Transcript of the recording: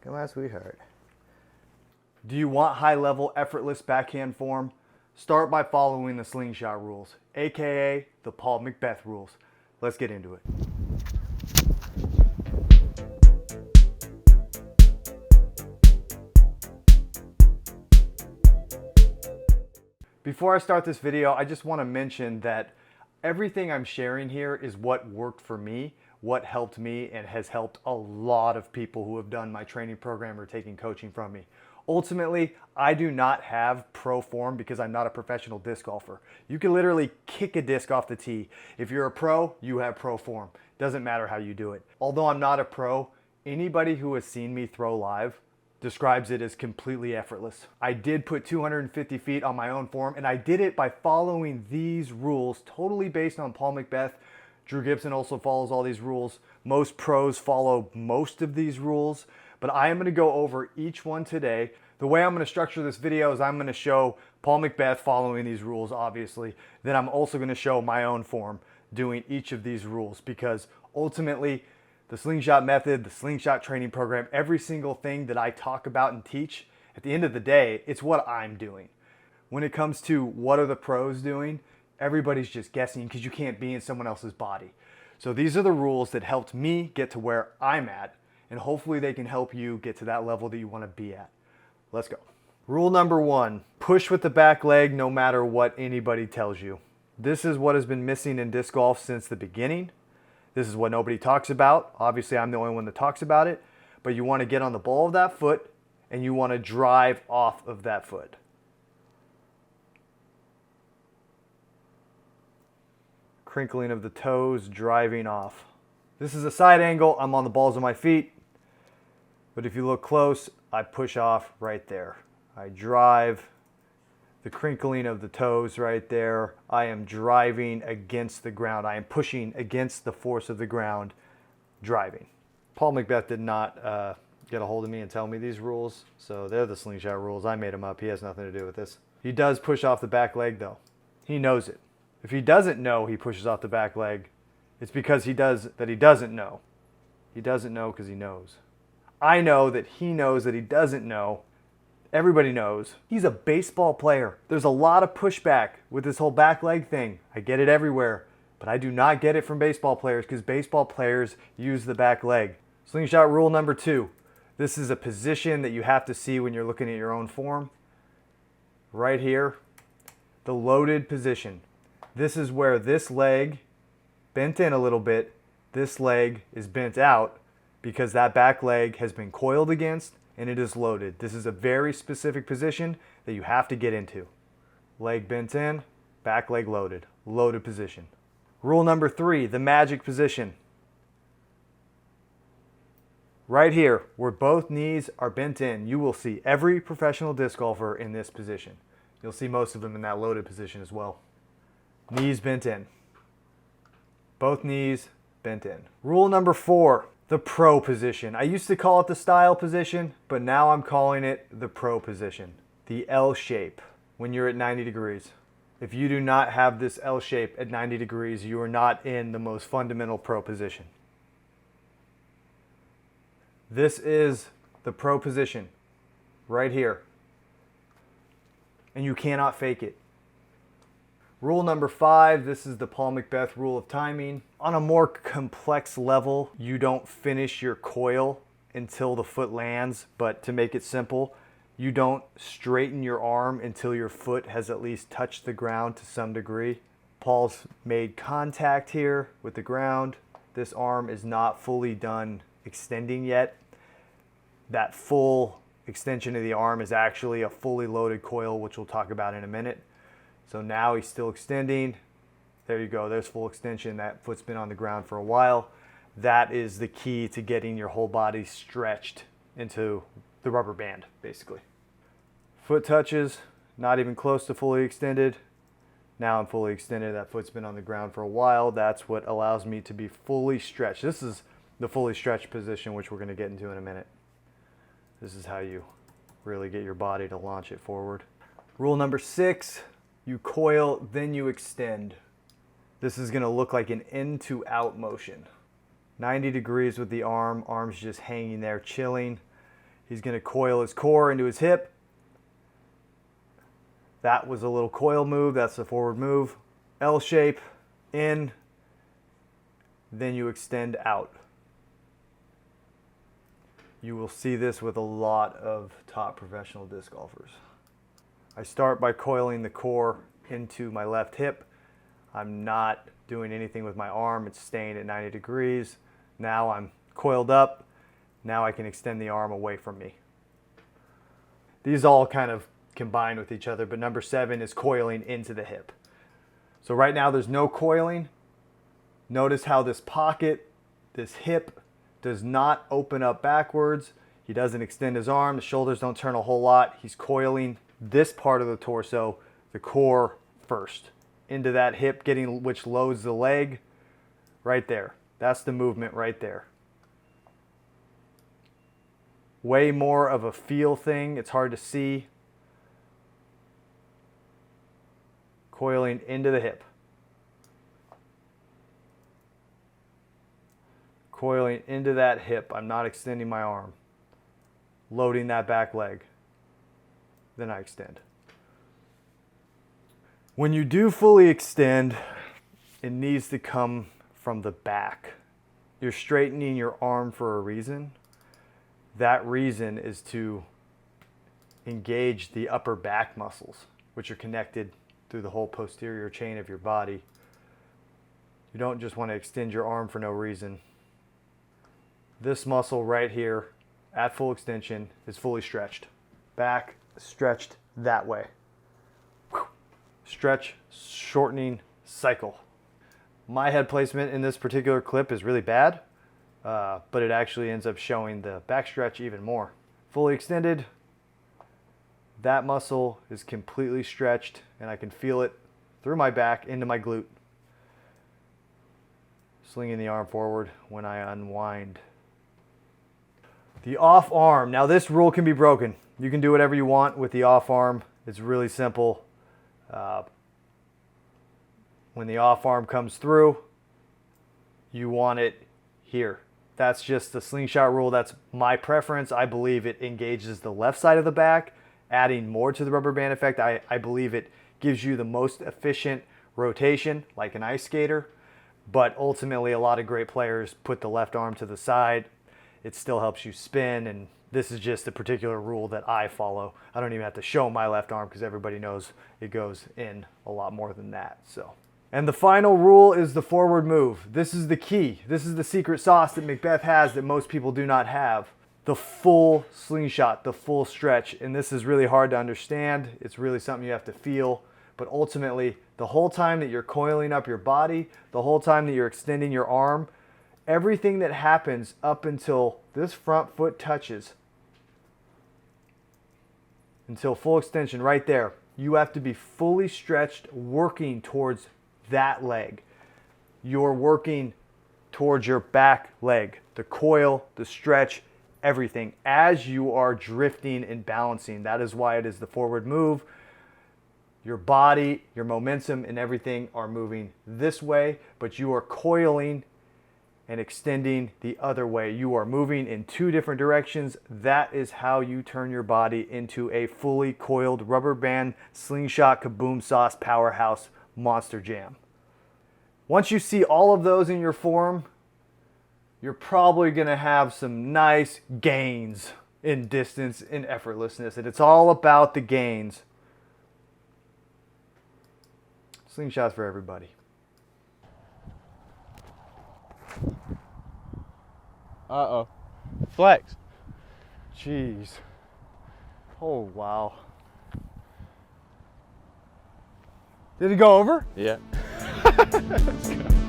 Come on, sweetheart. Do you want high-level, effortless backhand form? Start by following the Slingshot rules, aka the Paul McBeth rules. Let's get into it. Before I start this video, I just want to mention that everything I'm sharing here is what worked for me, what helped me, and has helped a lot of people who have done my training program or taking coaching from me. Ultimately, I do not have pro form because I'm not a professional disc golfer. You can literally kick a disc off the tee. If you're a pro, you have pro form. Doesn't matter how you do it. Although I'm not a pro, anybody who has seen me throw live describes it as completely effortless. I did put 250 feet on my own form, and I did it by following these rules, totally based on Paul McBeth. Drew Gibson also follows all these rules. Most pros follow most of these rules, but I am gonna go over each one today. The way I'm gonna structure this video is I'm gonna show Paul McBeth following these rules, obviously. Then I'm also gonna show my own form doing each of these rules, because ultimately, the Slingshot method, the Slingshot training program, every single thing that I talk about and teach, at the end of the day, it's what I'm doing. When it comes to what are the pros doing, everybody's just guessing because you can't be in someone else's body. So these are the rules that helped me get to where I'm at, and hopefully they can help you get to that level that you want to be at. Let's go. Rule number 1, push with the back leg no matter what anybody tells you. This is what has been missing in disc golf since the beginning. This is what nobody talks about. Obviously, I'm the only one that talks about it, but you want to get on the ball of that foot and you want to drive off of that foot. Crinkling of the toes, driving off. This is a side angle. I'm on the balls of my feet, but if you look close, I push off right there. I drive. The crinkling of the toes right there. I am driving against the ground. I am pushing against the force of the ground, driving. Paul McBeth did not get a hold of me and tell me these rules, so they're the Slingshot rules. I made them up. He has nothing to do with this. He does push off the back leg though. He knows it. If he doesn't know he pushes off the back leg, it's because he doesn't know. He doesn't know because he knows. I know that he knows that he doesn't know. Everybody knows. He's a baseball player. There's a lot of pushback with this whole back leg thing. I get it everywhere, but I do not get it from baseball players because baseball players use the back leg. Slingshot rule number 2. This is a position that you have to see when you're looking at your own form. Right here, the loaded position. This is where this leg bent in a little bit. This leg is bent out because that back leg has been coiled against and it is loaded. This is a very specific position that you have to get into. Leg bent in, back leg loaded. Loaded position. Rule number 3, the magic position. Right here, where both knees are bent in, you will see every professional disc golfer in this position. You'll see most of them in that loaded position as well. Knees bent in. Both knees bent in. Rule number 4. The pro position. I used to call it the style position, but now I'm calling it the pro position. The L shape when you're at 90 degrees. If you do not have this L shape at 90 degrees, you are not in the most fundamental pro position. This is the pro position right here. And you cannot fake it. Rule number 5, this is the Paul McBeth rule of timing. On a more complex level, you don't finish your coil until the foot lands, but to make it simple, you don't straighten your arm until your foot has at least touched the ground to some degree. Paul's made contact here with the ground. This arm is not fully done extending yet. That full extension of the arm is actually a fully loaded coil, which we'll talk about in a minute. So now he's still extending. There you go, there's full extension. That foot's been on the ground for a while. That is the key to getting your whole body stretched into the rubber band, basically. Foot touches, not even close to fully extended. Now I'm fully extended. That foot's been on the ground for a while. That's what allows me to be fully stretched. This is the fully stretched position, which we're going to get into in a minute. This is how you really get your body to launch it forward. Rule number 6. You coil, then you extend. This is going to look like an in to out motion. 90 degrees with the arm, arms just hanging there chilling. He's going to coil his core into his hip. That was a little coil move. That's the forward move. L shape, in, then you extend out. You will see this with a lot of top professional disc golfers. I start by coiling the core into my left hip. I'm not doing anything with my arm. It's staying at 90 degrees. Now I'm coiled up. Now I can extend the arm away from me. These all kind of combine with each other, but number 7 is coiling into the hip. So right now there's no coiling. Notice how this pocket, this hip, does not open up backwards. He doesn't extend his arm. The shoulders don't turn a whole lot. He's coiling this part of the torso, the core first, into that hip, which loads the leg right there. That's the movement right there. Way more of a feel thing. It's hard to see. Coiling into the hip. Coiling into that hip. I'm not extending my arm. Loading that back leg. Then I extend. When you do fully extend, it needs to come from the back. You're straightening your arm for a reason. That reason is to engage the upper back muscles, which are connected through the whole posterior chain of your body. You don't just want to extend your arm for no reason. This muscle right here at full extension is fully stretched. Back stretched that way. Stretch, shortening, cycle. My head placement in this particular clip is really bad, but it actually ends up showing the back stretch even more. Fully extended, that muscle is completely stretched and I can feel it through my back into my glute. Slinging the arm forward when I unwind. The off arm. Now this rule can be broken. You can do whatever you want with the off arm. It's really simple. When the off arm comes through, you want it here. That's just the slingshot rule. That's my preference. I believe it engages the left side of the back, adding more to the rubber band effect. I believe it gives you the most efficient rotation, like an ice skater. But ultimately, a lot of great players put the left arm to the side. It still helps you spin, and this is just a particular rule that I follow. I don't even have to show my left arm because everybody knows it goes in a lot more than that. So, and the final rule is the forward move. This is the key. This is the secret sauce that McBeth has that most people do not have. The full slingshot, the full stretch. And this is really hard to understand. It's really something you have to feel. But ultimately, the whole time that you're coiling up your body, the whole time that you're extending your arm, everything that happens up until this front foot touches, until full extension right there, you have to be fully stretched, working towards that leg. You're working towards your back leg, the coil, the stretch, everything as you are drifting and balancing. That is why it is the forward move. Your body, your momentum, and everything are moving this way, but you are coiling and extending the other way. You are moving in two different directions. That is how you turn your body into a fully coiled rubber band slingshot kaboom sauce powerhouse monster jam. Once you see all of those in your form, you're probably gonna have some nice gains in distance and effortlessness, and it's all about the gains. Slingshots for everybody. Uh-oh. Flex. Jeez. Oh, wow. Did it go over? Yeah. Let's go.